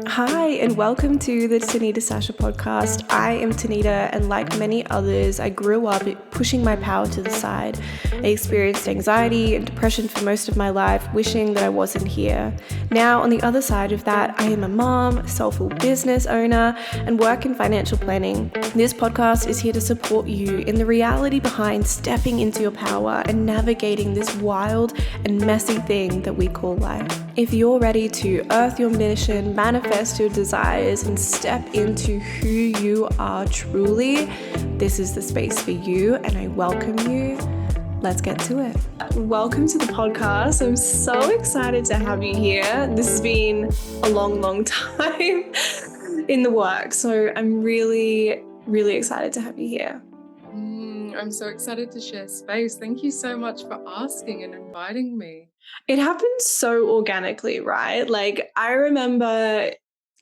Hi, and welcome to the Tanita Sasha podcast. I am Tanita, and like many others, I grew up pushing my power to the side. I experienced anxiety and depression for most of my life, wishing that I wasn't here. Now, on the other side of that, I am a mom, a soulful business owner, and work in financial planning. This podcast is here to support you in the reality behind stepping into your power and navigating this wild and messy thing that we call life. If you're ready to earth your mission, manifest your desires, and step into who you are truly, this is the space for you, and I welcome you. Let's get to it. Welcome to the podcast. I'm so excited to have you here. This has been a long time in the works, so I'm really excited to have you here. I'm so excited to share space. Thank you so much for asking and inviting me. It happened so organically, right? Like, I remember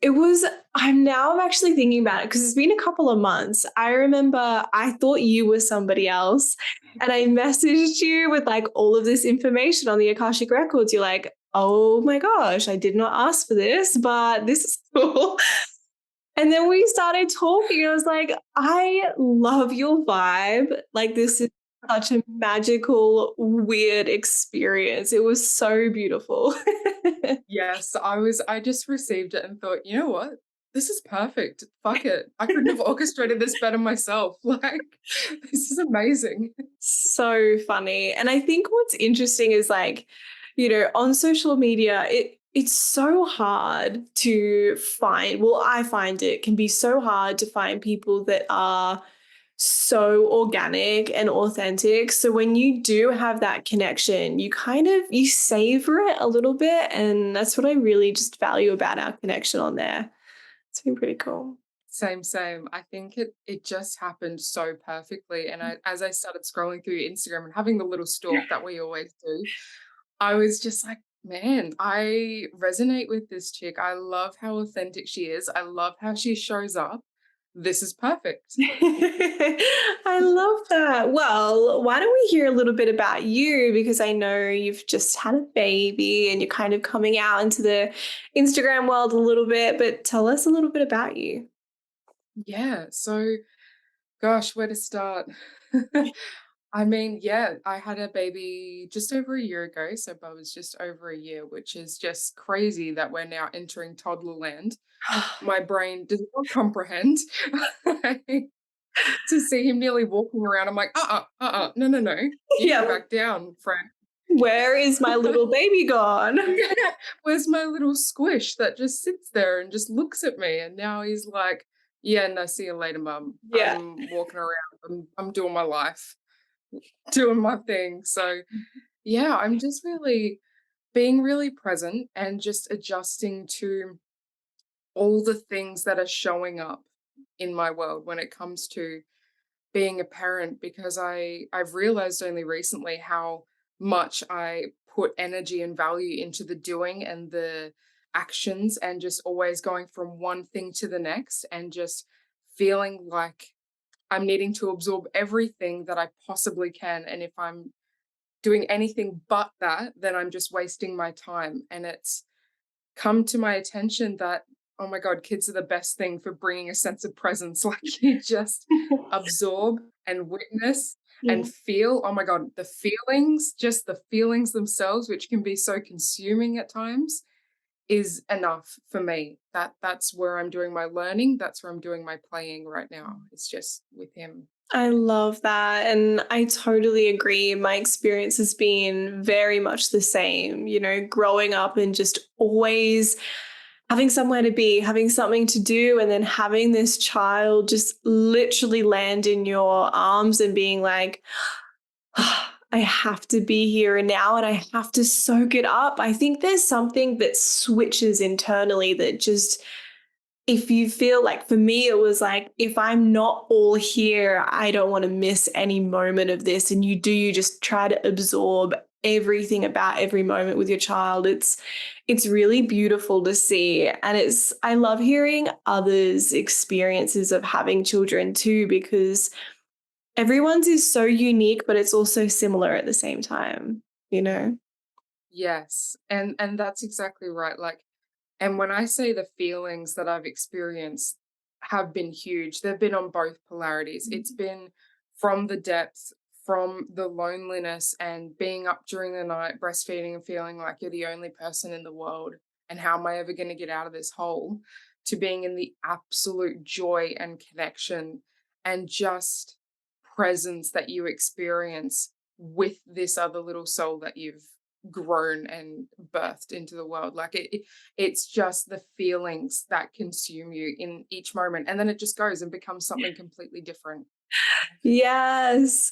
I'm actually thinking about it because it's been a couple of months. I remember I thought you were somebody else and I messaged you with like all of this information on the Akashic Records. You're like, oh my gosh, I did not ask for this, but this is cool. And then we started talking. I was like, I love your vibe. Like, this is such a magical, weird experience. It was so beautiful. Yes, I just received it and thought, you know what? This is perfect. Fuck it. I couldn't have orchestrated this better myself. Like, this is amazing. So funny. And I think what's interesting is like, on social media, it's so hard to find, well, I find it can be so hard to find people that are so organic and authentic. So when you do have that connection, you savor it a little bit. And that's what I really just value about our connection on there. It's been pretty cool. Same. I think it just happened so perfectly. And as I started scrolling through Instagram and having the little stalk that we always do, I was just like, man, I resonate with this chick. I love how authentic she is. I love how she shows up. This is perfect. I love that. Well, why don't we hear a little bit about you? Because I know you've just had a baby and you're kind of coming out into the Instagram world a little bit, but tell us a little bit about you. Yeah. So, gosh, where to start? I mean, yeah, I had a baby just over a year ago. So, Bub was just over a year, which is just crazy that we're now entering toddler land. My brain does not comprehend. To see him nearly walking around, I'm like, no. You come Yeah. back down, Frank. Where is my little baby gone? Yeah, where's my little squish that just sits there and just looks at me? And now he's like, yeah, no, see you later, mum. Yeah. I'm walking around. I'm doing my life, doing my thing. So yeah, I'm just really being really present and just adjusting to all the things that are showing up in my world when it comes to being a parent, because I've realized only recently how much I put energy and value into the doing and the actions, and just always going from one thing to the next and just feeling like I'm needing to absorb everything that I possibly can. And if I'm doing anything but that, then I'm just wasting my time. And it's come to my attention that, oh my God, kids are the best thing for bringing a sense of presence. Like, you just absorb and witness Yeah. and feel. Oh my God, the feelings, just the feelings themselves, which can be so consuming at times, is enough for me. That's where I'm doing my learning. That's where I'm doing my playing right now. It's just with him. I love that. And I totally agree. My experience has been very much the same, growing up and just always having somewhere to be, having something to do, and then having this child just literally land in your arms and being like, I have to be here and now and I have to soak it up. I think there's something that switches internally that just, if you feel like, for me, it was like, if I'm not all here, I don't want to miss any moment of this. And you just try to absorb everything about every moment with your child. It's really beautiful to see. And I love hearing others' experiences of having children too, because everyone's is so unique, but it's also similar at the same time, you know? Yes. And that's exactly right. Like, And when I say the feelings that I've experienced have been huge, they've been on both polarities. It's been from the depths, from the loneliness and being up during the night, breastfeeding and feeling like you're the only person in the world. And how am I ever going to get out of this hole? To being in the absolute joy and connection and just presence that you experience with this other little soul that you've grown and birthed into the world. Like it's just the feelings that consume you in each moment. And then it just goes and becomes something completely different. Yes.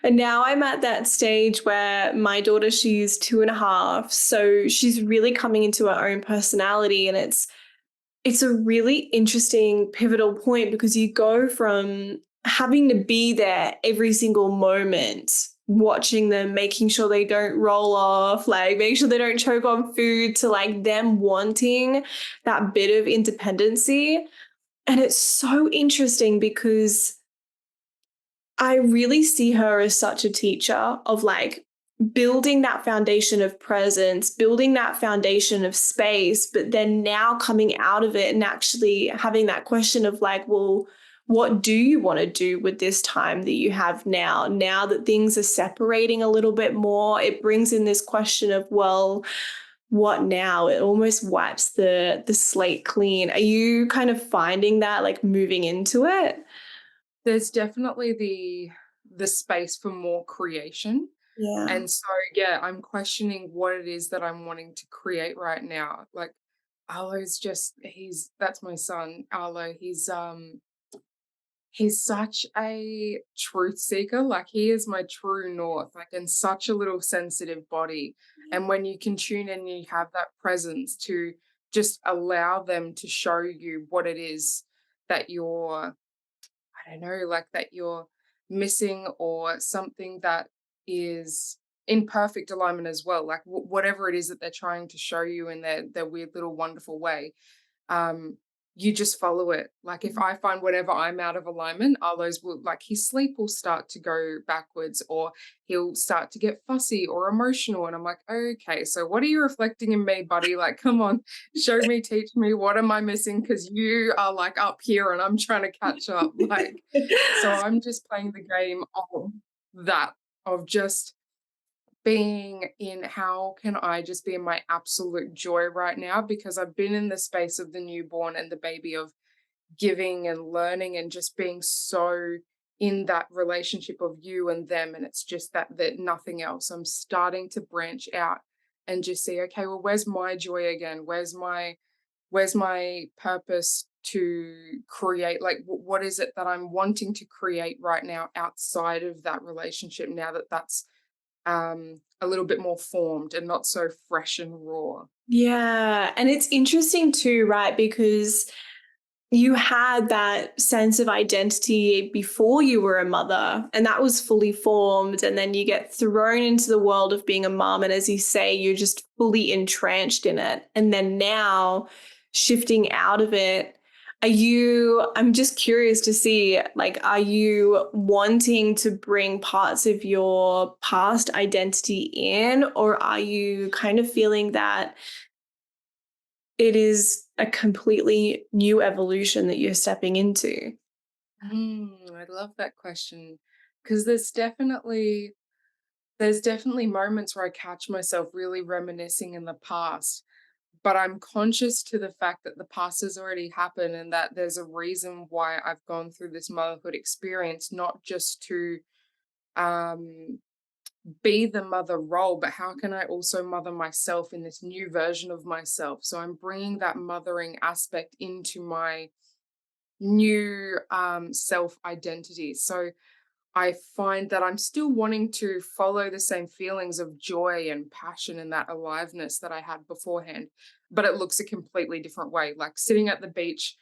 And now I'm at that stage where my daughter, she's 2.5. So she's really coming into her own personality. And it's a really interesting pivotal point because you go from having to be there every single moment, watching them, making sure they don't roll off, like make sure they don't choke on food, to like them wanting that bit of independency. And it's so interesting because I really see her as such a teacher of like building that foundation of presence, building that foundation of space, but then now coming out of it and actually having that question of like, well, what do you want to do with this time that you have now? Now that things are separating a little bit more, it brings in this question of, well, what now? It almost wipes the slate clean. Are you kind of finding that like moving into it? There's definitely the space for more creation. Yeah. And so yeah, I'm questioning what it is that I'm wanting to create right now. Like Arlo's just he's that's my son, Arlo. He's such a truth seeker, like, he is my true north, like, and such a little sensitive body, and when you can tune in and you have that presence to just allow them to show you what it is that you're I don't know, like, that you're missing or something that is in perfect alignment as well, like, whatever it is that they're trying to show you in their weird little wonderful way, um, you just follow it. Like if I find whenever I'm out of alignment, Arlo's will like his sleep will start to go backwards or he'll start to get fussy or emotional. And I'm like, okay, so what are you reflecting in me, buddy? Like, come on, show me, teach me, what am I missing? Because you are like up here and I'm trying to catch up. Like, so I'm just playing the game of that, of just being in how can I just be in my absolute joy right now because I've been in the space of the newborn and the baby of giving and learning and just being so in that relationship of you and them and it's just that nothing else. I'm starting to branch out and just see okay, well where's my joy again? Where's my purpose to create like what is it that I'm wanting to create right now outside of that relationship now that that's a little bit more formed and not so fresh and raw. Yeah. And it's interesting too, right? Because you had that sense of identity before you were a mother, and that was fully formed. And then you get thrown into the world of being a mom. And as you say, you're just fully entrenched in it. And then now shifting out of it, I'm just curious to see, like, are you wanting to bring parts of your past identity in, or are you kind of feeling that it is a completely new evolution that you're stepping into? I love that question because there's definitely moments where I catch myself really reminiscing in the past, but I'm conscious to the fact that the past has already happened and that there's a reason why I've gone through this motherhood experience, not just to um be the mother role, but how can I also mother myself in this new version of myself? So I'm bringing that mothering aspect into my new self identity. So I find that I'm still wanting to follow the same feelings of joy and passion and that aliveness that I had beforehand, but it looks a completely different way. Like sitting at the beach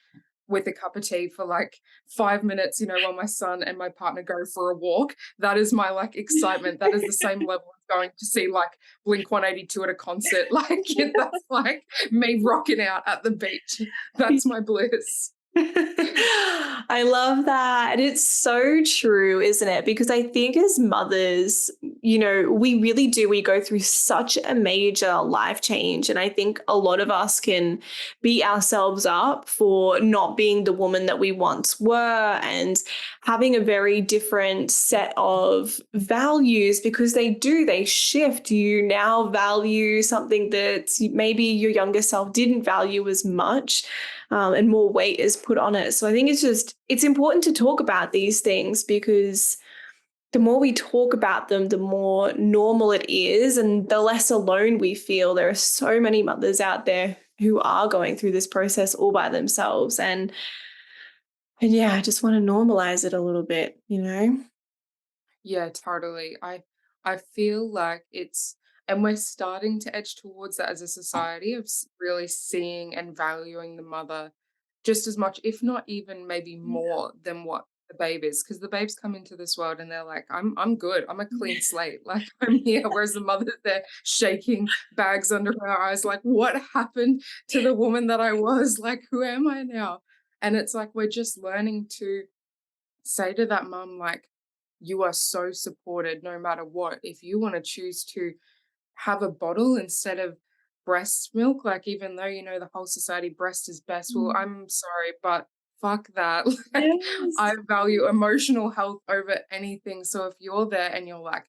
with a cup of tea for like 5 minutes, while my son and my partner go for a walk. That is my like excitement. That is the same level of going to see like Blink 182 at a concert. Like that's like me rocking out at the beach. That's my bliss. I love that. And it's so true, isn't it? Because I think as mothers, we really do, we go through such a major life change. And I think a lot of us can beat ourselves up for not being the woman that we once were and having a very different set of values because they shift. You now value something that maybe your younger self didn't value as much, and more weight is put on it. So I think it's important to talk about these things because the more we talk about them, the more normal it is and the less alone we feel. There are so many mothers out there who are going through this process all by themselves. And yeah, I just want to normalize it a little bit. Yeah, totally. I feel like it's and we're starting to edge towards that as a society of really seeing and valuing the mother just as much, if not even maybe more than what the babe is. Because the babes come into this world and they're like, I'm good. I'm a clean slate. Like I'm here. Whereas the mother, they're shaking bags under her eyes, like, what happened to the woman that I was? Like, who am I now? And it's like we're just learning to say to that mum, like, you are so supported no matter what. If you want to choose to have a bottle instead of breast milk, like, even though, the whole society breast is best, well, Mm. I'm sorry, but fuck that. Like, I Yes. value emotional health over anything. So if you're there and you're like,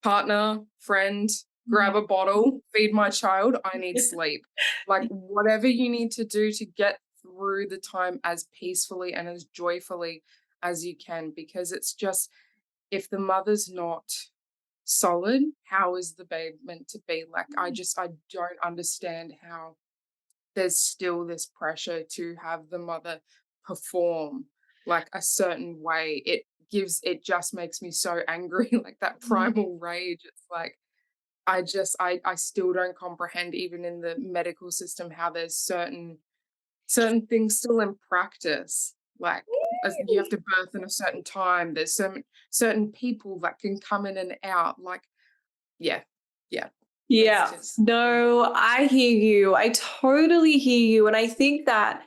partner, friend, grab a bottle, feed my child, I need sleep. Like, whatever you need to do to get through the time as peacefully and as joyfully as you can, because it's just, if the mother's not solid, how is the babe meant to be? Like, I don't understand how there's still this pressure to have the mother perform like a certain way. It just makes me so angry, like that primal rage. It's like I still don't comprehend, even in the medical system, how there's certain things still in practice. Like, as you have to birth in a certain time. There's certain people that can come in and out. Like, yeah, yeah. It's Yeah. just No, I hear you. I totally hear you. And I think that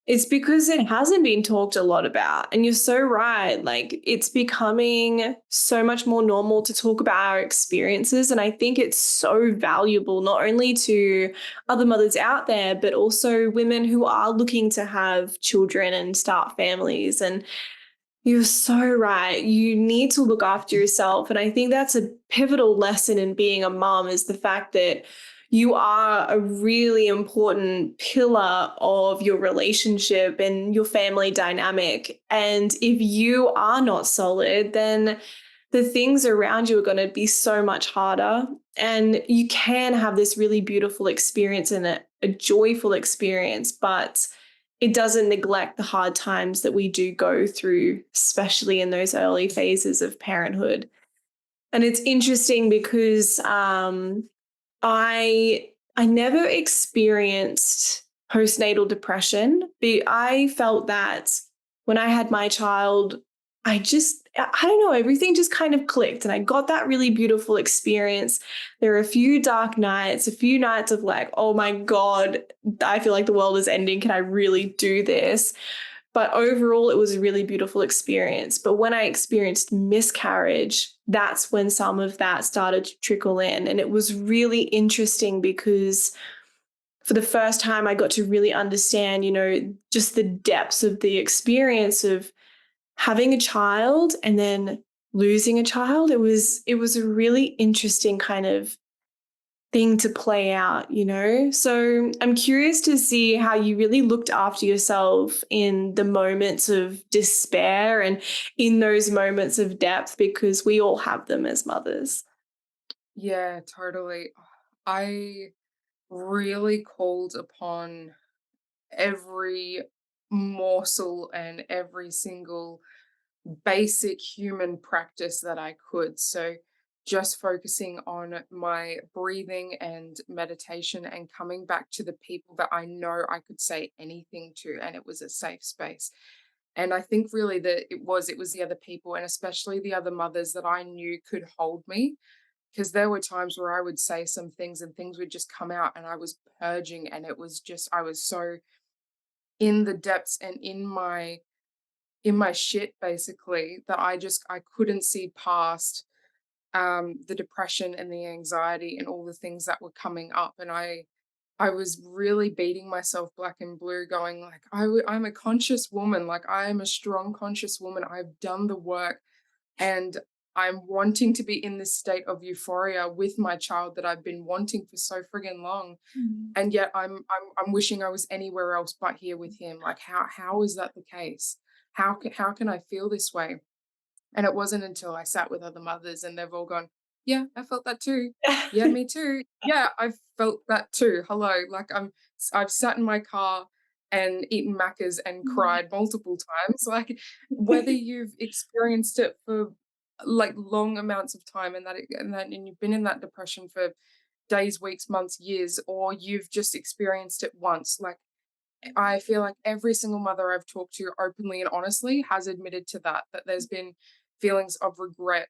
it's because it hasn't been talked a lot about. And you're so right. Like, it's becoming so much more normal to talk about our experiences. And I think it's so valuable, not only to other mothers out there, but also women who are looking to have children and start families. And you're so right. You need to look after yourself. And I think that's a pivotal lesson in being a mom is the fact that you are a really important pillar of your relationship and your family dynamic. And if you are not solid, then the things around you are going to be so much harder. And you can have this really beautiful experience and a joyful experience, but it doesn't neglect the hard times that we do go through, especially in those early phases of parenthood. And it's interesting because I I never experienced postnatal depression, but I felt that when I had my child, I don't know, everything just kind of clicked and I got that really beautiful experience. There were a few dark nights, a few nights of like, oh my God, I feel like the world is ending. Can I really do this? But overall, it was a really beautiful experience. But when I experienced miscarriage, that's when some of that started to trickle in. And it was really interesting because for the first time, I got to really understand, just the depths of the experience of having a child and then losing a child. It was a really interesting kind of thing to play out. So I'm curious to see how you really looked after yourself in the moments of despair and in those moments of depth, because we all have them as mothers. yeah, totally. I really called upon every morsel and every single basic human practice that I could. So, just focusing on my breathing and meditation and coming back to the people that I know I could say anything to, and it was a safe space. And I think really that it was the other people, and especially the other mothers that I knew could hold me, because there were times where I would say some things and things would just come out and I was purging, and it was just I was so in the depths and in my shit basically, that I couldn't see past the depression and the anxiety and all the things that were coming up. And I was really beating myself black and blue, going like, I'm a conscious woman, like I am a strong, conscious woman. I've done the work, and I'm wanting to be in this state of euphoria with my child that I've been wanting for so friggin' long. Mm. And yet I'm wishing I was anywhere else but here with him. Like how is that the case? How can I feel this way? And it wasn't until I sat with other mothers and they've all gone, "Yeah, I felt that too. Yeah, me too. Yeah, I felt that too. Hello." Like I've sat in my car and eaten Maccas and cried multiple times. Like whether you've experienced it for like long amounts of time and you've been in that depression for days, weeks, months, years, or you've just experienced it once. Like I feel like every single mother I've talked to openly and honestly has admitted to that there's been feelings of regret,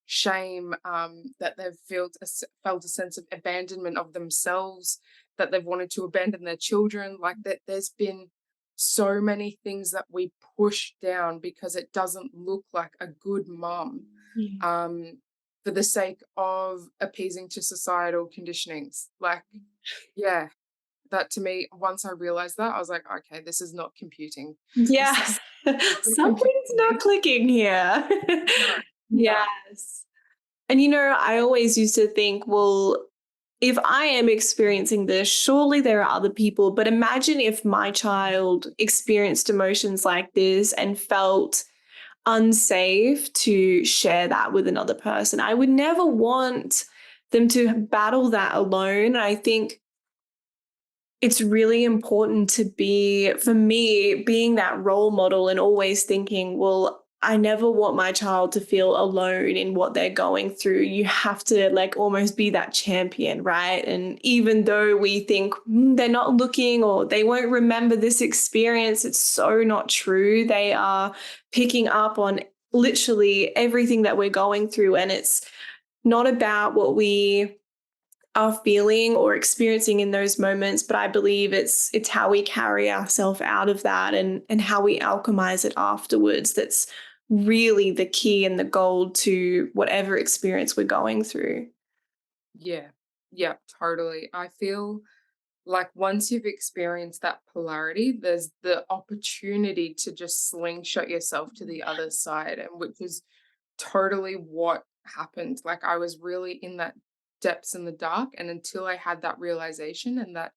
shame, that they've felt a sense of abandonment of themselves, that they've wanted to abandon their children, like that there's been so many things that we push down because it doesn't look like a good mum, Yeah. um, for the sake of appeasing to societal conditionings. Like, yeah, that to me, once I realized that, I was like, okay, this is not computing. This Yeah. is not Something's not computing. clicking here. No, no. Yes. And I always used to think, well, if I am experiencing this, surely there are other people. But imagine if my child experienced emotions like this and felt unsafe to share that with another person. I would never want them to battle that alone. I think it's really important to be, for me, being that role model and always thinking, well, I never want my child to feel alone in what they're going through. You have to like almost be that champion, right? And even though we think they're not looking or they won't remember this experience, it's so not true. They are picking up on literally everything that we're going through. And it's not about what we are feeling or experiencing in those moments, but I believe it's how we carry ourselves out of that and how we alchemize it afterwards that's really the key and the gold to whatever experience we're going through. Yeah. Yeah, totally. I feel like once you've experienced that polarity, there's the opportunity to just slingshot yourself to the other side, and which is totally what happened. Like I was really in that depths in the dark, and until I had that realization and that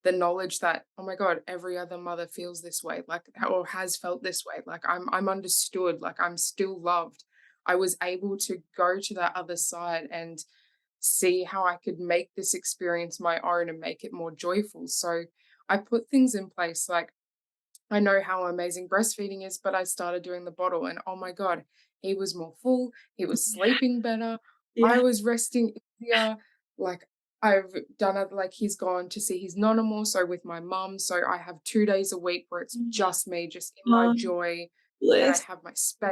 the knowledge that, oh my God, every other mother feels this way, like or has felt this way, like I'm understood, like I'm still loved. I was able to go to that other side and see how I could make this experience my own and make it more joyful. So I put things in place like I know how amazing breastfeeding is, but I started doing the bottle and oh my God, he was more full, he was sleeping better, I Yeah. was resting easier. Like I've done it, like he's gone to see his nonna more so with my mum. So I have 2 days a week where it's just me, just in my Um, joy, and I bliss. have my space.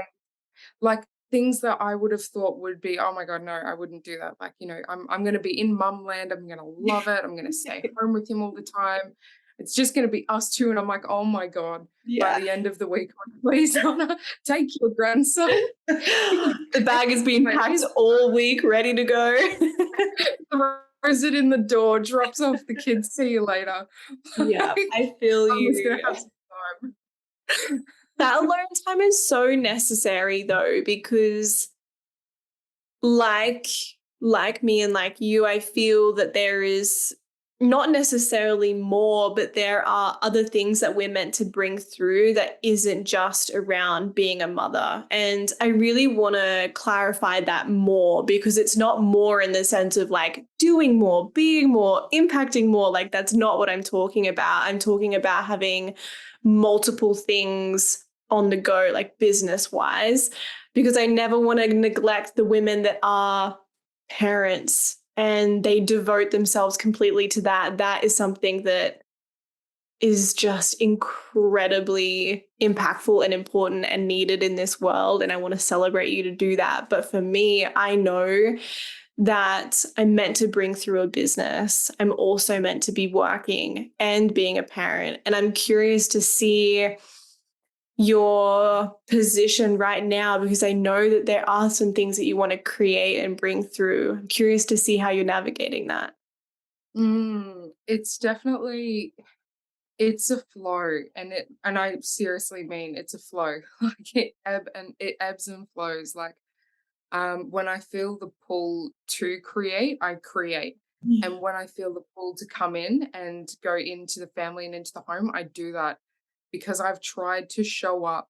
Like, things that I would have thought would be, "Oh my god, no, I wouldn't do that." Like, I'm gonna be in mum land, I'm gonna love it, I'm gonna stay home with him all the time. It's just gonna be us 2, and I'm like, "Oh my god, by Yeah. the end of the week, please, Nonna, take your grandson." Because The bag has been like, packed he's all week, ready to go. throws it in the door, drops off the kids, "See you later." Yeah, Like, I feel Mama's gonna you. have some time. That alone time is so necessary though, because like like me and like you, I feel that there is not necessarily more, but there are other things that we're meant to bring through that isn't just around being a mother. And I really want to clarify that more, because it's not more in the sense of like doing more, being more, impacting more. Like that's not what I'm talking about. I'm talking about having multiple things on the go, like business wise, because I never want to neglect the women that are parents and they devote themselves completely to that. That is something that is just incredibly impactful and important and needed in this world. And I want to celebrate you to do that. But for me, I know that I'm meant to bring through a business, I'm also meant to be working and being a parent. And I'm curious to see your position right now because I know that there are some things that you want to create and bring through. I'm curious to see how you're navigating that. It's definitely it's a flow, and I seriously mean it's a flow. Like it ebbs and flows. Like when I feel the pull to create, I create. Yeah. And when I feel the pull to come in and go into the family and into the home, I do that because I've tried to show up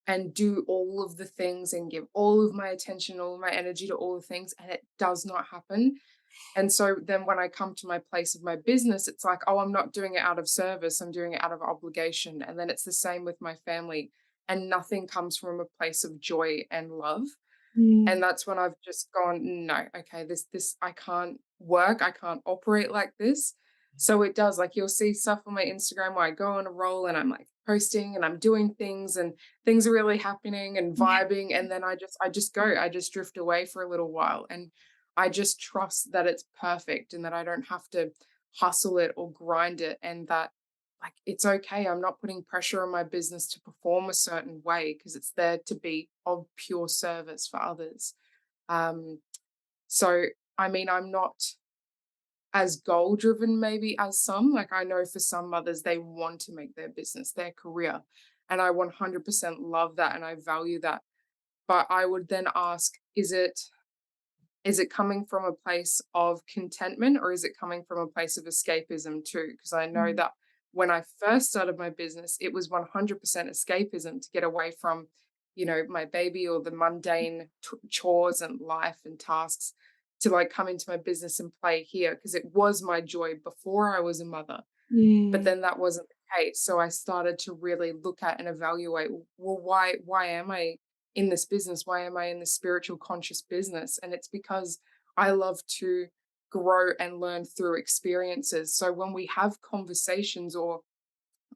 and do all of the things and give all of my attention, all of my energy to all the things, and it does not happen. And so then when I come to my place of my business, it's like, oh, I'm not doing it out of service, I'm doing it out of obligation. And then it's the same with my family, and nothing comes from a place of joy and love. And Mm. that's when I've just gone, "No, okay, this I can't work, I can't operate like this." So it does, like, you'll see stuff on my Instagram where I go on a roll and I'm, like, posting and I'm doing things and things are really happening and Yeah. vibing, and then I just drift away for a little while, and I just trust that it's perfect and that I don't have to hustle it or grind it, and that, like, it's okay. I'm not putting pressure on my business to perform a certain way because it's there to be of pure service for others. Um, so, I mean, I'm not as goal driven maybe as some. Like, I know for some mothers, they want to make their business their career. And I 100% love that and I value that. But I would then ask, is it coming from a place of contentment or is it coming from a place of escapism too? Because I know Mm. that when I first started my business, it was 100% escapism to get away from, my baby or the mundane chores and life and tasks to like come into my business and play here because it was my joy before I was a mother. But Mm. then that wasn't the case, so I started to really look at and evaluate, well, why am I in this business? Why am I in this spiritual conscious business? And it's because I love to grow and learn through experiences. So when we have conversations or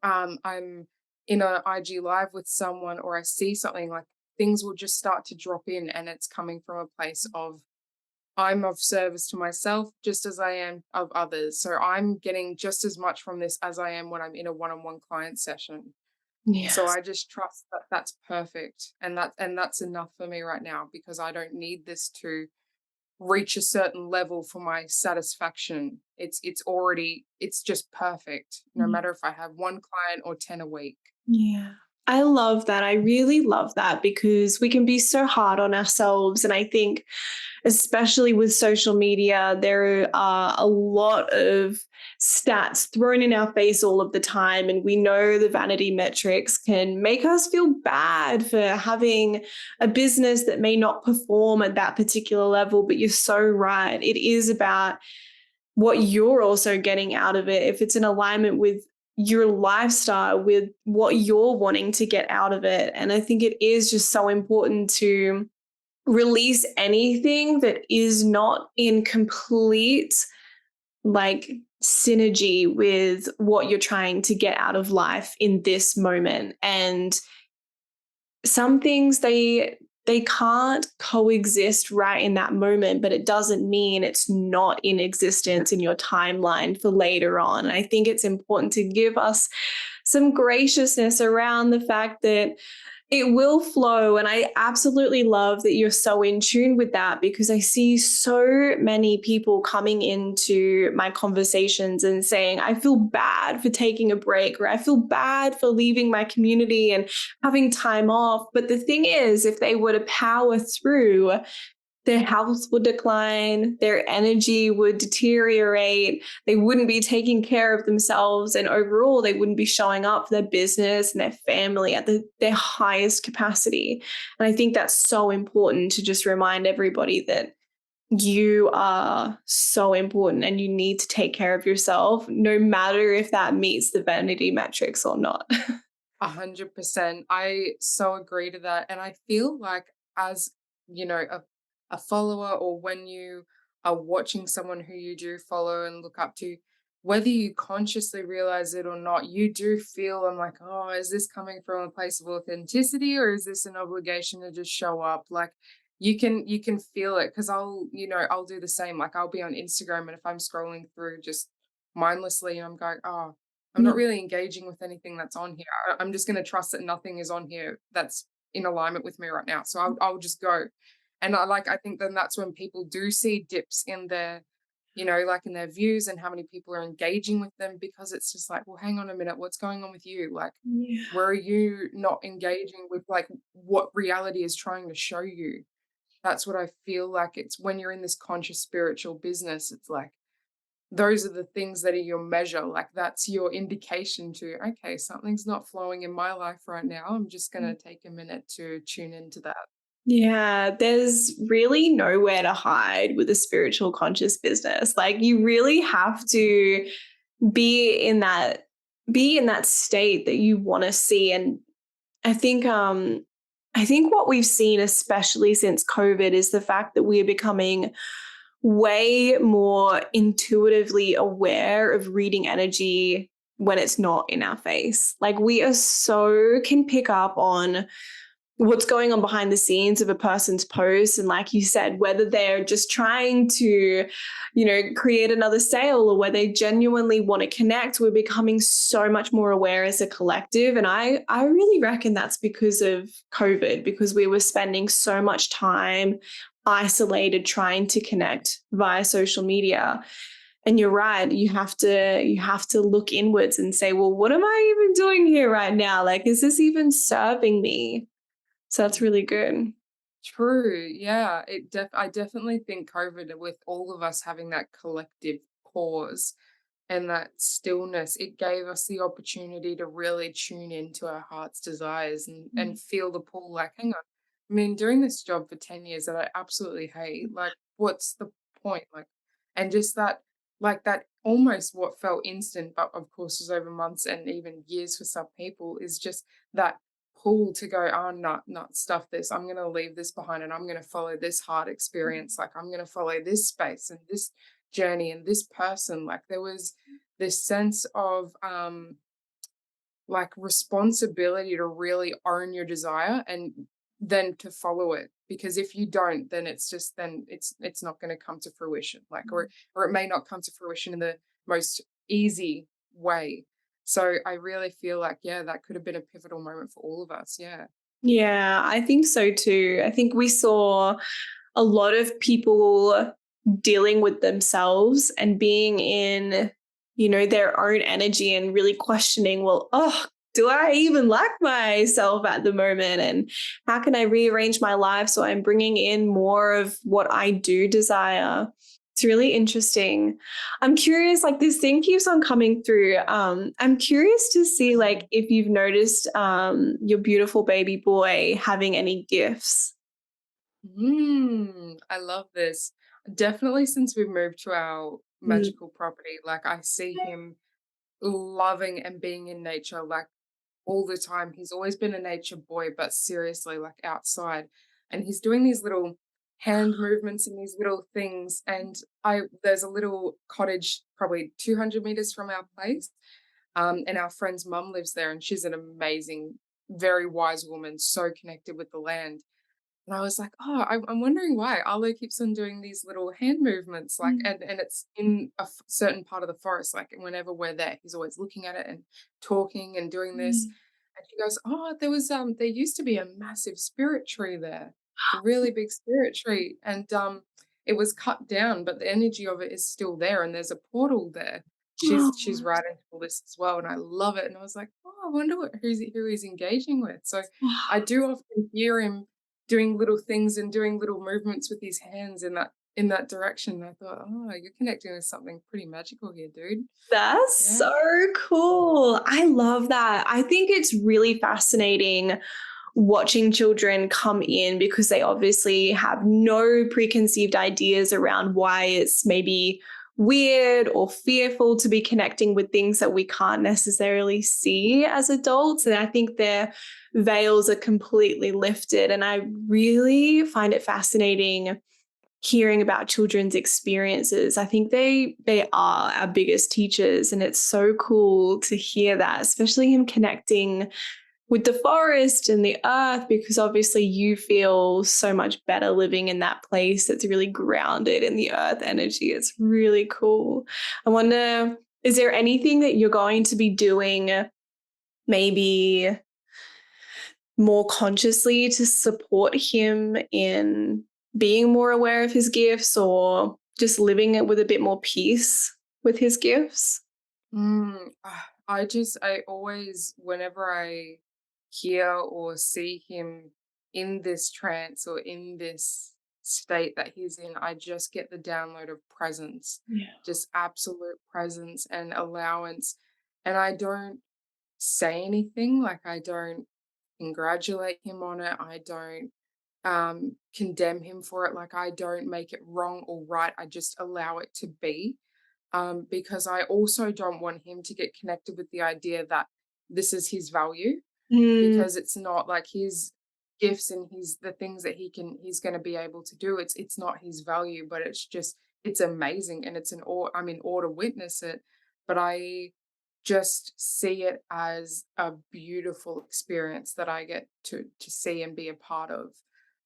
I'm in a IG live with someone or I see something, like, things will just start to drop in and it's coming from a place of I'm of service to myself just as I am of others. So I'm getting just as much from this as I am when I'm in a one-on-one client session. So Yes. I just trust that that's perfect and that's enough for me right now because I don't need this to reach a certain level for my satisfaction. It's just perfect no matter if I have one client or 10 a week. Yeah. I love that. I really love that because we can be so hard on ourselves. And I think, especially with social media, there are a lot of stats thrown in our face all of the time. And we know the vanity metrics can make us feel bad for having a business that may not perform at that particular level. But you're so right. It is about what you're also getting out of it, if it's in alignment with your lifestyle, with what you're wanting to get out of it. And I think it is just so important to release anything that is not in complete like synergy with what you're trying to get out of life in this moment. And some things they can't coexist right in that moment, but it doesn't mean it's not in existence in your timeline for later on. And I think it's important to give us some graciousness around the fact that it will flow. And I absolutely love that you're so in tune with that because I see so many people coming into my conversations and saying, I feel bad for taking a break, or I feel bad for leaving my community and having time off. But the thing is, if they were to power through, their health would decline, their energy would deteriorate, they wouldn't be taking care of themselves, and overall, they wouldn't be showing up for their business and their family at their highest capacity. And I think that's so important to just remind everybody that you are so important and you need to take care of yourself, no matter if that meets the vanity metrics or not. 100%. I so agree to that. And I feel like as, a follower or when you are watching someone who you do follow and look up to, whether you consciously realize it or not, you do feel, I'm like, oh, is this coming from a place of authenticity or is this an obligation to just show up? Like, you can feel it because I'll do the same. Like I'll be on Instagram and if I'm scrolling through just mindlessly and I'm going, oh, I'm not Mm. really engaging with anything that's on here. I'm just gonna trust that nothing is on here that's in alignment with me right now. So I'll just go. And I think then that's when people do see dips in their, like in their views and how many people are engaging with them because it's just like, well, hang on a minute, what's going on with you? Like, Yeah. where are you not engaging with like what reality is trying to show you? That's what I feel like it's when you're in this conscious spiritual business, it's like those are the things that are your measure. Like that's your indication to, okay, something's not flowing in my life right now. I'm just going to take a minute to tune into that. Yeah, there's really nowhere to hide with a spiritual conscious business. Like you really have to be in that be in that state that you want to see. And I think I think what we've seen, especially since COVID, is the fact that we are becoming way more intuitively aware of reading energy when it's not in our face. Like we are so can pick up on what's going on behind the scenes of a person's post, and like you said, whether they're just trying to create another sale or whether they genuinely want to connect. We're becoming so much more aware as a collective, and I really reckon that's because of COVID, because we were spending so much time isolated trying to connect via social media. And you're right, you have to look inwards and say, well, what am I even doing here right now? Like, is this even serving me? So that's really good. True. Yeah. I definitely think COVID, with all of us having that collective pause and that stillness, it gave us the opportunity to really tune into our heart's desires and feel the pull. Like, hang on, I mean, doing this job for 10 years that I absolutely hate, like, what's the point? Like, and just that, like, that almost what felt instant, but of course was over months and even years for some people, is just that pull to go, oh, not stuff this. I'm going to leave this behind and I'm going to follow this hard experience. Like, I'm going to follow this space and this journey and this person. Like there was this sense of like responsibility to really own your desire and then to follow it, because if you don't, then it's not going to come to fruition, like, or it may not come to fruition in the most easy way. So I really feel like, yeah, that could have been a pivotal moment for all of us. Yeah. Yeah, I think so too. I think we saw a lot of people dealing with themselves and being in, their own energy and really questioning, well, oh, do I even like myself at the moment? And how can I rearrange my life so I'm bringing in more of what I do desire? It's really interesting. I'm curious, like this thing keeps on coming through. I'm curious to see like if you've noticed your beautiful baby boy having any gifts. I love this. Definitely since we moved to our Mm. magical property, like I see him loving and being in nature like all the time. He's always been a nature boy, but seriously, like outside. And he's doing these little hand movements and these little things. And I there's a little cottage probably 200 meters from our place. And our friend's mum lives there, and she's an amazing, very wise woman, so connected with the land. And I was like, "Oh, I'm wondering why Arlo keeps on doing these little hand movements, like, Mm. and it's in a certain part of the forest. Like, whenever we're there, he's always looking at it and talking and doing this." Mm. And she goes, "Oh, there used to be a massive spirit tree there, a really big spirit tree, and it was cut down, but the energy of it is still there, and there's a portal there." She's Oh. right into all this as well, and I love it. And I was like, "Oh, I wonder who he's engaging with." So I do often hear him doing little things and doing little movements with his hands in that direction. And I thought, "Oh, you're connecting with something pretty magical here, dude." That's Yeah. so cool. I love that. I think it's really fascinating watching children come in because they obviously have no preconceived ideas around why it's maybe weird or fearful to be connecting with things that we can't necessarily see as adults. And I think their veils are completely lifted. And I really find it fascinating hearing about children's experiences. I think they are our biggest teachers, and it's so cool to hear that, especially him connecting with the forest and the earth, because obviously you feel so much better living in that place that's really grounded in the earth energy. It's really cool. I wonder, is there anything that you're going to be doing maybe more consciously to support him in being more aware of his gifts, or just living it with a bit more peace with his gifts? I always, whenever I hear or see him in this trance or in this state that he's in, I just get the download of presence, Yeah. just absolute presence and allowance. And I don't say anything, like, I don't congratulate him on it. I don't condemn him for it. Like, I don't make it wrong or right. I just allow it to be, because I also don't want him to get connected with the idea that this is his value, Mm, because it's not like his gifts and his the things that he's going to be able to do. It's not his value, but it's just it's amazing, and it's an awe. I'm in awe to witness it, but I just see it as a beautiful experience that I get to see and be a part of.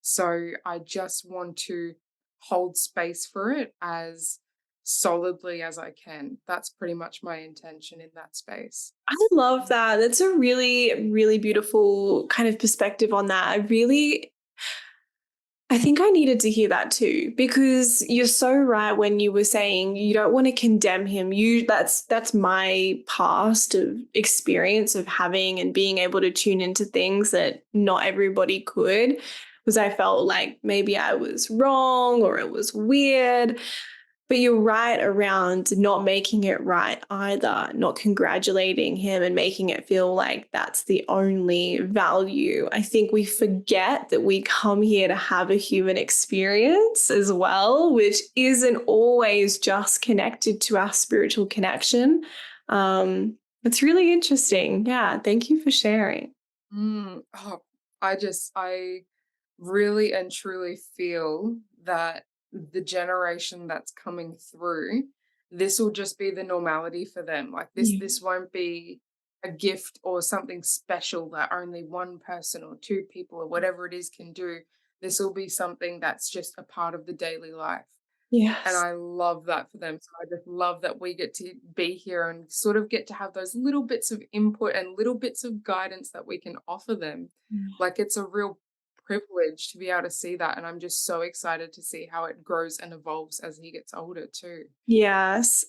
So I just want to hold space for it as solidly as I can. That's pretty much my intention in that space. I love that. That's a really, really beautiful kind of perspective on that. I think I needed to hear that too, because you're so right when you were saying you don't want to condemn him. That's my past of experience of having and being able to tune into things that not everybody could, because I felt like maybe I was wrong or it was weird. But you're right around not making it right either, not congratulating him and making it feel like that's the only value. I think we forget that we come here to have a human experience as well, which isn't always just connected to our spiritual connection. It's really interesting. Yeah, thank you for sharing. Oh, I really and truly feel that the generation that's coming through, this will just be the normality for them. Like, Yeah. this won't be a gift or something special that only one person or two people or whatever it is can do. This will be something that's just a part of the daily life. And Yes. I love that for them. So I just love that we get to be here and sort of get to have those little bits of input and little bits of guidance that we can offer them. Like, it's a real privilege to be able to see that. And I'm just so excited to see how it grows and evolves as he gets older too. Yes.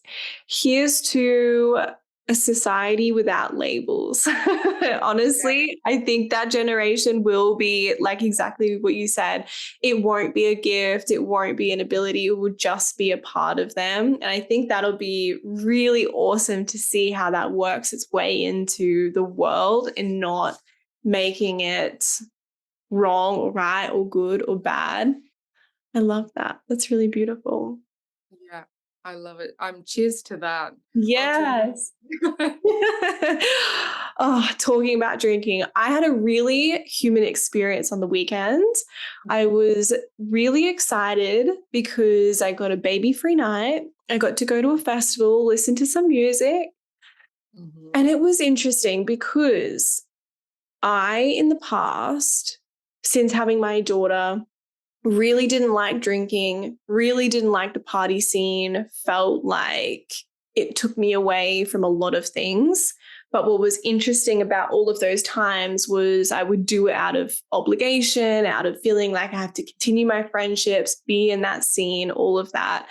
Here's to a society without labels. Yeah. Honestly, I think that generation will be like exactly what you said. It won't be a gift, it won't be an ability, it will just be a part of them. And I think that'll be really awesome to see how that works its way into the world and not making it wrong or right or good or bad. I love that. That's really beautiful. Yeah. I love it. Cheers to that. I'll drink. Yes. Oh, talking about drinking, I had a really human experience on the weekend. I was really excited because I got a baby free night. I got to go to a festival, listen to some music. Mhm. And it was interesting because in the past, since having my daughter, really didn't like drinking, really didn't like the party scene, felt like it took me away from a lot of things. But what was interesting about all of those times was I would do it out of obligation, out of feeling like I have to continue my friendships, be in that scene, all of that.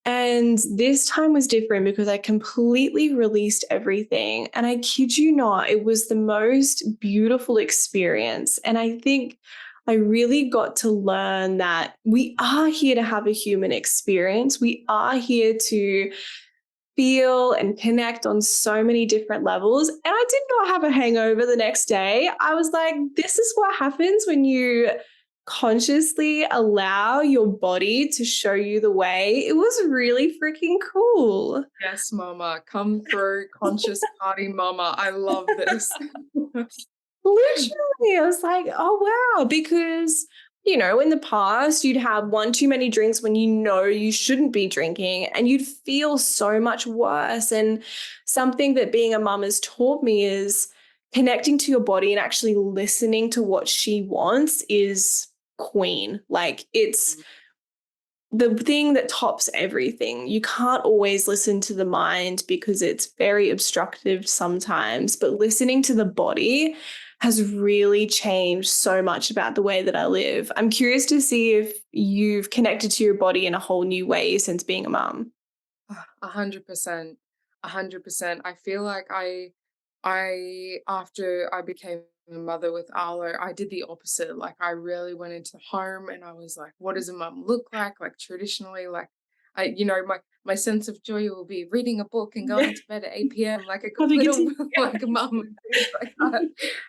And this time was different because I completely released everything. And I kid you not, it was the most beautiful experience. And I think I really got to learn that we are here to have a human experience. We are here to feel and connect on so many different levels. And I did not have a hangover the next day. I was like, this is what happens when you consciously allow your body to show you the way. It was really freaking cool. Yes, mama. Come through, conscious party mama. I love this. Literally, I was like, oh, wow. Because, in the past, you'd have one too many drinks when you know you shouldn't be drinking, and you'd feel so much worse. And something that being a mum has taught me is connecting to your body and actually listening to what she wants is queen. Like, it's Mm. the thing that tops everything. You can't always listen to the mind because it's very obstructive sometimes, but listening to the body has really changed so much about the way that I live. I'm curious to see if you've connected to your body in a whole new way since being a mum. 100%. 100%. I feel like after I became a mother with Arlo, I did the opposite. Like I really went into home and I was like, what does a mum look like? Like traditionally, like my sense of joy will be reading a book and Yeah. going to bed at 8 p.m. like a good Having a little tea. like a mum and things like that.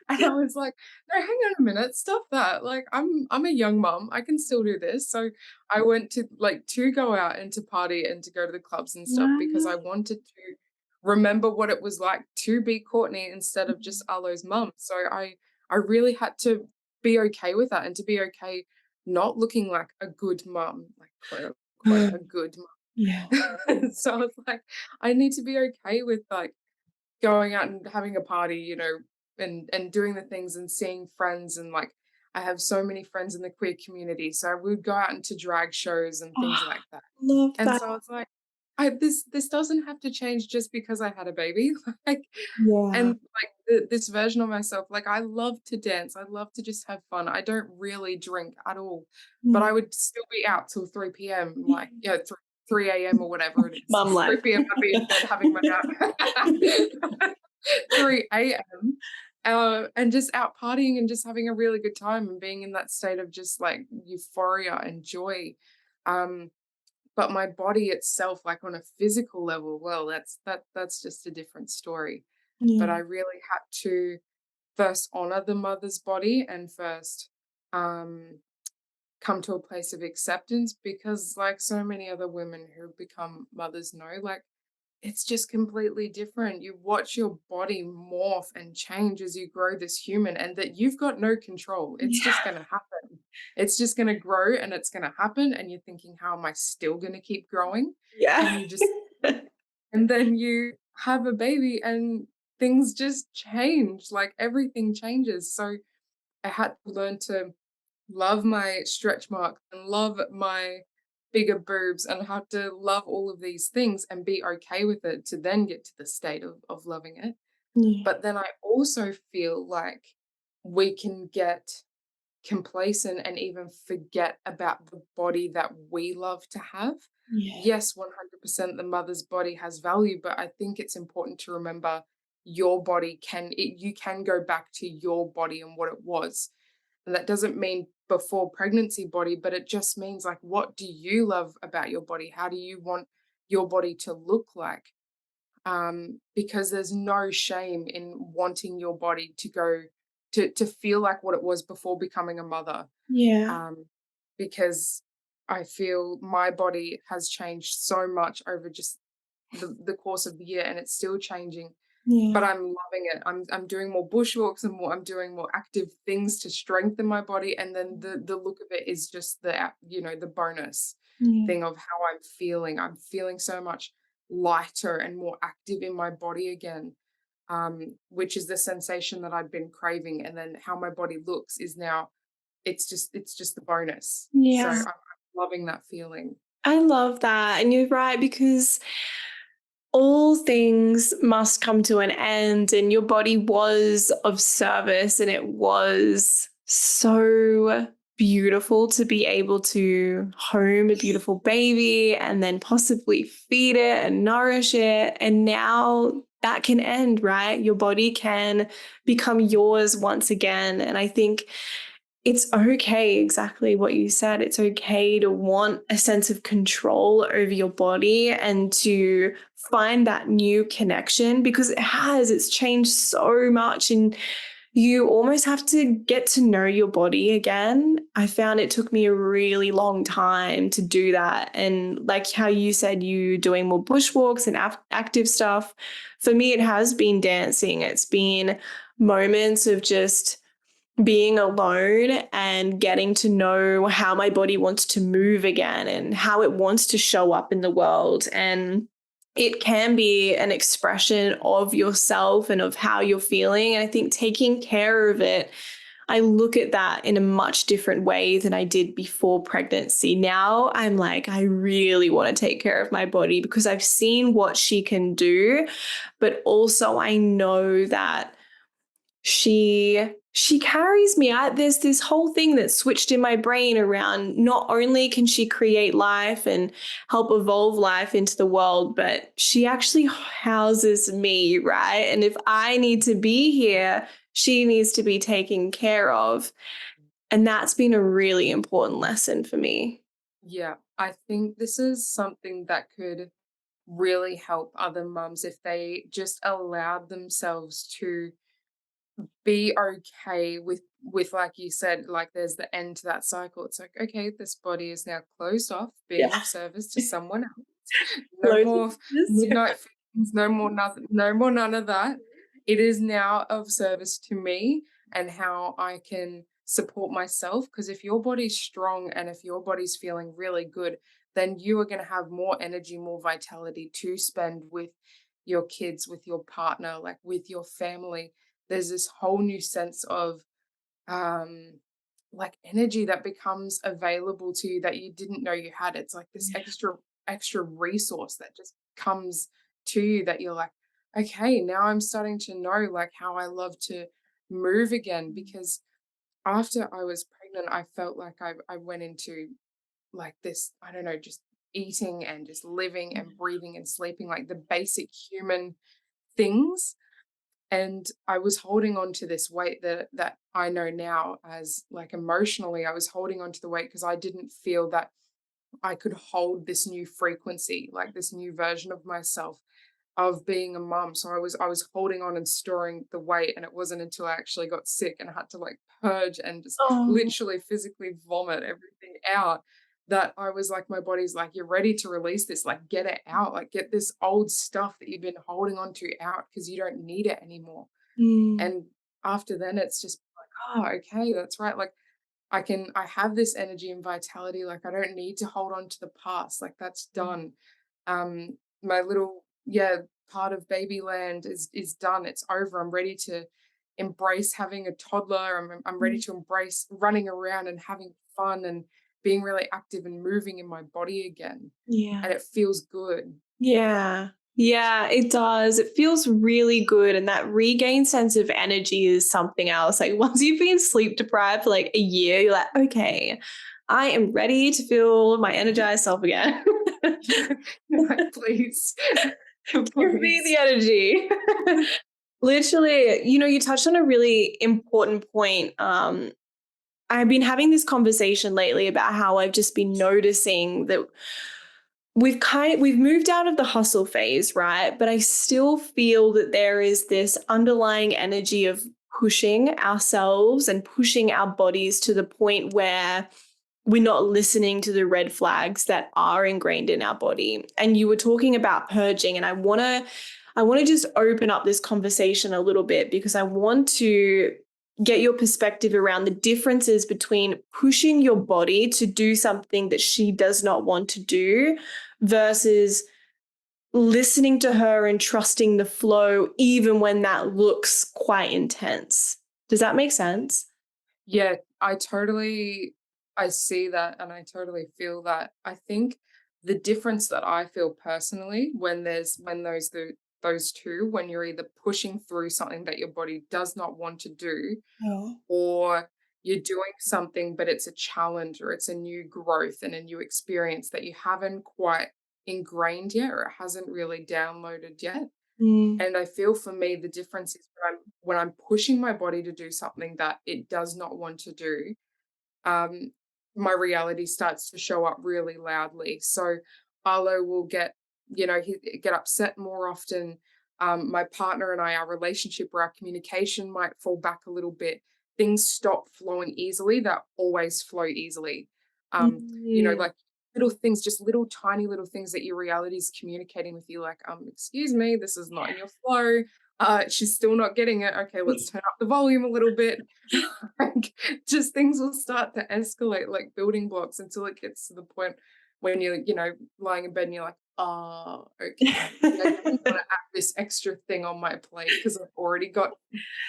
And I was like, no, hang on a minute, stop that. Like I'm a young mum. I can still do this. So I went to go out and to party and to go to the clubs and stuff because I Wow. wanted to remember what it was like to be Courtney instead of just Arlo's mum. So I really had to be okay with that and to be okay not looking like a good mum, like quote unquote a Mm, good yeah. mum. So I was like, I need to be okay with like going out and having a party, and doing the things and seeing friends and like I have so many friends in the queer community. So we would go out into drag shows and things Oh, like that. love And that. so it's like, this doesn't have to change just because I had a baby. Like, and Yeah. like this version of myself, like I love to dance. I love to just have fun. I don't really drink at all, but I Mm. would still be out till 3 p.m. Like, 3 a.m. or whatever it is. Mum life. 3 p.m. I'd be in bed having my nap. 3 a.m. And just out partying and just having a really good time and being in that state of just like euphoria and joy. Um, but my body itself, like on a physical level, well, that's just a different story. But Yeah. I really had to first honor the mother's body and first um, come to a place of acceptance because, like so many other women who become mothers know, like it's just completely different. You watch your body morph and change as you grow this human, and that you've got no control. It's Yeah. just going to happen. It's just going to grow and it's going to happen. And you're thinking, how am I still going to keep growing? Yeah. And you just, and then you have a baby and things just change. Like everything changes. So I had to learn to love my stretch marks and love my bigger boobs and how to love all of these things and be okay with it to then get to the state of loving it. Yeah. But then I also feel like we can get complacent and even forget about the body that we love to have. Yeah. Yes, 100% the mother's body has value, but I think it's important to remember your body you can go back to your body and what it was, and that doesn't mean before pregnancy body, but it just means like, what do you love about your body? How do you want your body to look like? Because there's no shame in wanting your body to go to feel like what it was before becoming a mother. Yeah. Um, because I feel my body has changed so much over just the course of the year and it's still changing, but Yeah. I'm loving it. I'm doing more bushwalks and I'm doing more active things to strengthen my body, and then the look of it is just the bonus Yeah. thing of how I'm feeling. I'm feeling so much lighter and more active in my body again, which is the sensation that I'd been craving, and then how my body looks is now it's just the bonus. So Yeah. I'm loving that feeling. I love that. And you're right, because all things must come to an end, and your body was of service, and it was so beautiful to be able to home a beautiful baby and then possibly feed it and nourish it. And now that can end, right? Your body can become yours once again. And I think it's okay, exactly what you said. It's okay to want a sense of control over your body and to find that new connection, because it's changed so much, and you almost have to get to know your body again. I found it took me a really long time to do that. And like how you said, you doing more bushwalks and active stuff. For me, it has been dancing. It's been moments of just being alone and getting to know how my body wants to move again and how it wants to show up in the world. And it can be an expression of yourself and of how you're feeling. And I think taking care of it, I look at that in a much different way than I did before pregnancy. Now I'm like, I really want to take care of my body because I've seen what she can do, but also I know that she carries me. There's this whole thing that's switched in my brain around not only can she create life and help evolve life into the world, but she actually houses me, right? And if I need to be here, she needs to be taken care of. And that's been a really important lesson for me. Yeah, I think this is something that could really help other mums if they just allowed themselves to be okay with like you said, like there's the end to that cycle. It's like, okay, this body is now closed off, being Yeah. of service to someone else. No Close more this. midnight feelings, no more nothing, no more none of that. It is now of service to me and how I can support myself. Because if your body's strong and if your body's feeling really good, then you are going to have more energy, more vitality to spend with your kids, with your partner, like with your family. There's this whole new sense of um like energy that becomes available to you that you didn't know you had. It's like this extra resource that just comes to you that you're like, okay, now I'm starting to know like how I love to move again. Because after I was pregnant, I felt like I went into like this, I don't know, just eating and just living and breathing and sleeping, like the basic human things. And I was holding on to this weight that I know now as like emotionally, I was holding on to the weight because I didn't feel that I could hold this new frequency, like this new version of myself of being a mum. So I was holding on and storing the weight, and it wasn't until I actually got sick and had to like purge and just Oh. literally physically vomit everything out that I was like, my body's like, you're ready to release this, like get it out, like get this old stuff that you've been holding on to out because you don't need it anymore. Mm. And after then it's just like, oh, okay, that's right. Like I have this energy and vitality. Like I don't need to hold on to the past. Like that's done. My little, yeah, part of babyland is done. It's over. I'm ready to embrace having a toddler. I'm ready Mm. to embrace running around and having fun and being really active and moving in my body again. Yeah. And it feels good. Yeah. Yeah, it does. It feels really good. And that regained sense of energy is something else. Like once you've been sleep deprived for like a year, you're like, okay, I am ready to feel my energized self again. Like, please, Give me please. the energy. Literally, you touched on a really important point. I've been having this conversation lately about how I've just been noticing that we've moved out of the hustle phase, right? But I still feel that there is this underlying energy of pushing ourselves and pushing our bodies to the point where we're not listening to the red flags that are ingrained in our body. And you were talking about purging, and I want to just open up this conversation a little bit because I want to get your perspective around the differences between pushing your body to do something that she does not want to do versus listening to her and trusting the flow, even when that looks quite intense. Does that make sense? Yeah, I see that and I totally feel that. I think the difference that I feel personally when those two, when you're either pushing through something that your body does not want to do, Oh. or you're doing something but it's a challenge or it's a new growth and a new experience that you haven't quite ingrained yet or it hasn't really downloaded yet. Mm. And I feel for me, the difference is when I'm pushing my body to do something that it does not want to do, um, my reality starts to show up really loudly. So Arlo will get upset more often. My partner and I, our relationship or our communication might fall back a little bit. Things stop flowing easily that always flow easily. Mm. Like little things, just little tiny little things that your reality is communicating with you, like, excuse me, this is not in your flow. She's still not getting it. Okay, let's turn up the volume a little bit. Like, just things will start to escalate like building blocks until it gets to the point when you're, lying in bed and you're like, "Oh, okay. Maybe I don't wanna add this extra thing on my plate because 'cause I've already got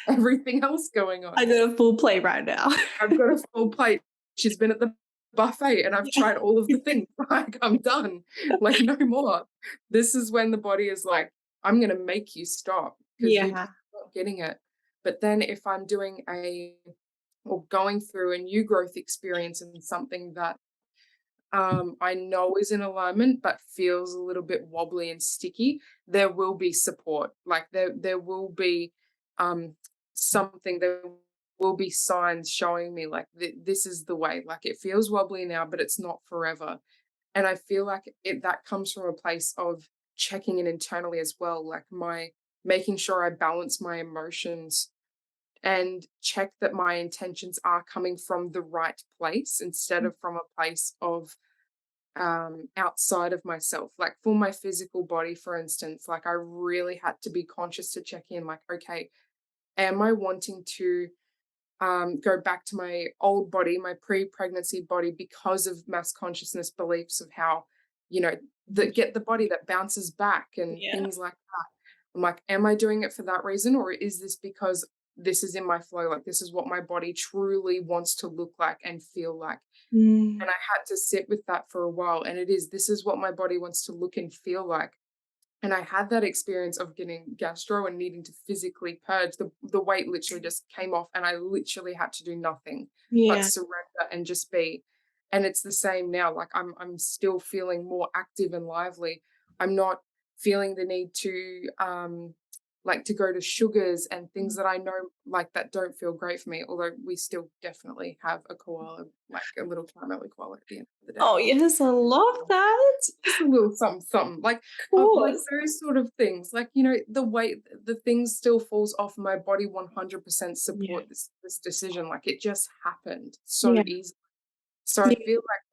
everything else going I on." got a full plate right now. I've got a full plate. She's been at the buffet and I've tried all of the things. Like, I'm done. Like, no more. This is when the body is like, I'm gonna make you stop because you're Yeah. not getting it. But then if I'm doing or going through a new growth experience and something that I know is in alignment but feels a little bit wobbly and sticky, there will be support. Like there will be um something, there will be signs showing me like this is the way. Like it feels wobbly now, but it's not forever. And I feel like that comes from a place of checking in internally as well, like my making sure I balance my emotions and check that my intentions are coming from the right place instead of from a place of outside of myself. Like for my physical body, for instance, like I really had to be conscious to check in, like, okay, am I wanting to go back to my old body, my pre-pregnancy body, because of mass consciousness beliefs of how, you know, that get the body that bounces back and Yeah. things like that. I'm like, am I doing it for that reason, or is this because this is in my flow? Like this is what my body truly wants to look like and feel like. Mm. And I had to sit with that for a while, and this is what my body wants to look and feel like. And I had that experience of getting gastro and needing to physically purge. The weight literally just came off, and I literally had to do nothing but Yeah. surrender and just be. And it's the same now. Like I'm still feeling more active and lively. I'm not feeling the need to like to go to sugars and things that I know like that don't feel great for me. Although we still definitely have a koala, like a little caramelly koala at the end of the day. Oh, yes, I love that. Just a little something, something, Of like course. those sort of things, like, the weight, the things still falls off my body 100% Yeah. support this decision, like, it just happened so Yeah. easy. So I feel like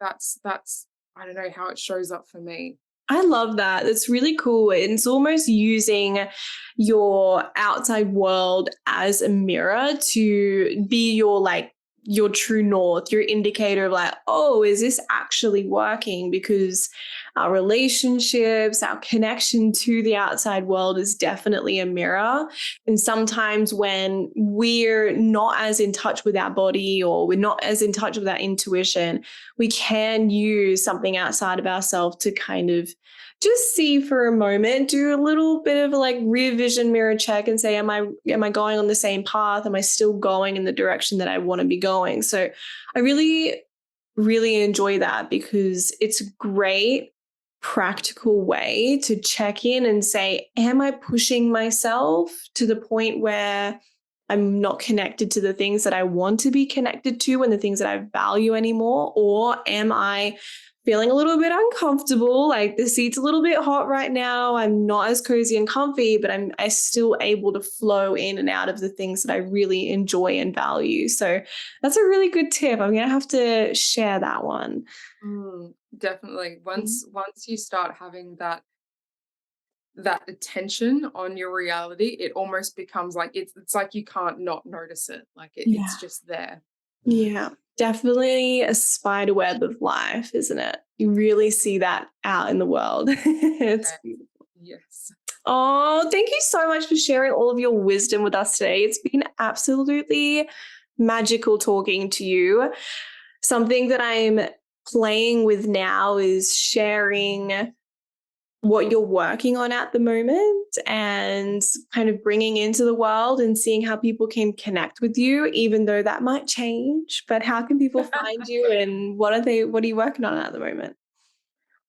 that's I don't know how it shows up for me. I love that. It's really cool. It's almost using your outside world as a mirror to be your your true north, your indicator of like, oh, is this actually working? Because our relationships, our connection to the outside world is definitely a mirror. And sometimes when we're not as in touch with our body or we're not as in touch with our intuition, we can use something outside of ourselves to kind of just see for a moment, do a little bit of like rear vision mirror check and say, am I going on the same path? Am I still going in the direction that I want to be going? So I really, really enjoy that because it's a great practical way to check in and say, am I pushing myself to the point where I'm not connected to the things that I want to be connected to and the things that I value anymore? Or am I feeling a little bit uncomfortable? Like the seat's a little bit hot right now. I'm not as cozy and comfy, but I still able to flow in and out of the things that I really enjoy and value. So that's a really good tip. I'm gonna have to share that one. Definitely. Mm. Once you start having that attention on your reality, it almost becomes like it's like you can't not notice it. Like it's Yeah. just there. Yeah. Definitely a spider web of life, isn't it? You really see that out in the world. It's Yeah. Yes. Oh, thank you so much for sharing all of your wisdom with us today. It's been absolutely magical talking to you. Something that I'm playing with now is sharing what you're working on at the moment and kind of bringing into the world and seeing how people can connect with you, even though that might change. But how can people find you and what are you working on at the moment?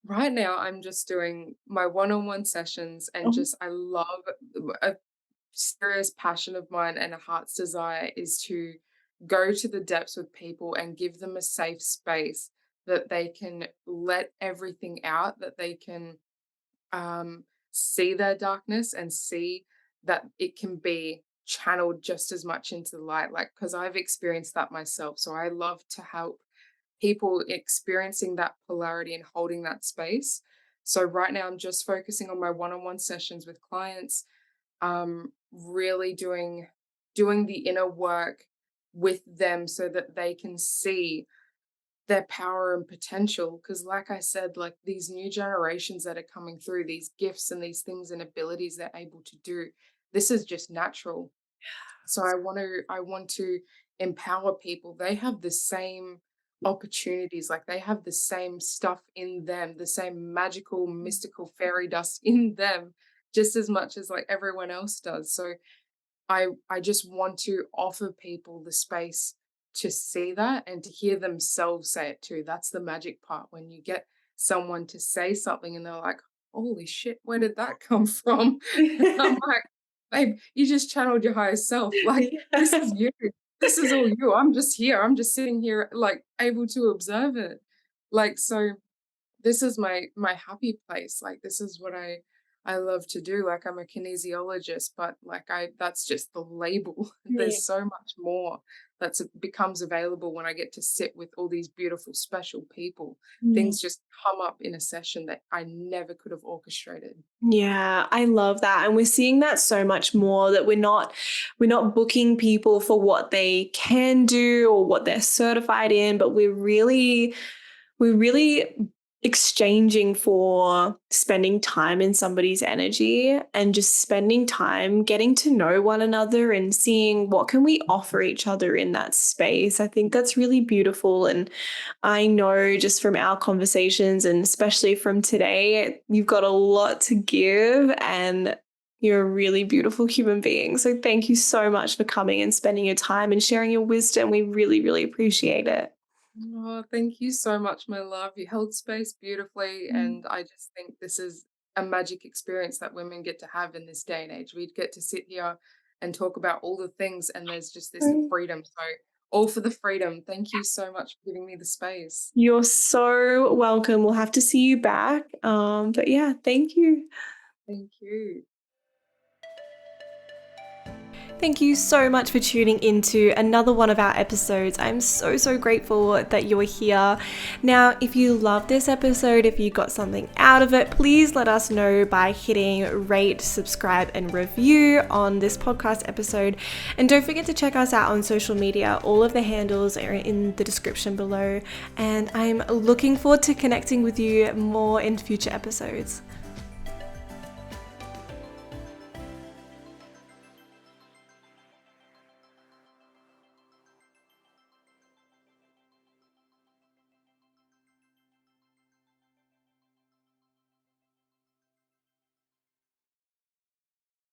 Right now, I'm just doing my one-on-one sessions and Oh, just I love a serious passion of mine and a heart's desire is to go to the depths with people and give them a safe space that they can let everything out, that they can see their darkness and see that it can be channeled just as much into the light. Like, because I've experienced that myself. So I love to help people experiencing that polarity and holding that space. So right now, I'm just focusing on my one-on-one sessions with clients, really doing the inner work with them so that they can see their power and potential. Because, like I said, like these new generations that are coming through, these gifts and these things and abilities they're able to do, this is just natural. So I want to empower people. They have the same opportunities, like they have the same stuff in them, the same magical, mystical fairy dust in them, just as much as like everyone else does. So I just want to offer people the space to see that and to hear themselves say it too. That's the magic part when you get someone to say something and they're like, "Holy shit, where did that come from?" I'm like, "Babe, you just channeled your higher self. Like, this Yeah. is you. This is all you. I'm just here. I'm just sitting here, like, able to observe it." Like, so this is my happy place. Like, this is what I love to do. Like, I'm a kinesiologist, but like I that's just the label. Yeah. There's so much more that's becomes available when I get to sit with all these beautiful, special people. Yeah. Things just come up in a session that I never could have orchestrated. Yeah, I love that. And we're seeing that so much more, that we're not booking people for what they can do or what they're certified in, but we're really exchanging for spending time in somebody's energy and just spending time getting to know one another and seeing what can we offer each other in that space. I think that's really beautiful. And I know just from our conversations and especially from today, you've got a lot to give and you're a really beautiful human being. So thank you so much for coming and spending your time and sharing your wisdom. We really, really appreciate it. Oh, thank you so much, my love. You held space beautifully, and I just think this is a magic experience that women get to have in this day and age. We get to sit here and talk about all the things, and there's just this Mm. freedom. So, all for the freedom. Thank you so much for giving me the space. You're so welcome. We'll have to see you back. But yeah, thank you. Thank you. Thank you so much for tuning into another one of our episodes. I'm so, so grateful that you're here. Now, if you love this episode, if you got something out of it, please let us know by hitting rate, subscribe, and review on this podcast episode. And don't forget to check us out on social media. All of the handles are in the description below. And I'm looking forward to connecting with you more in future episodes.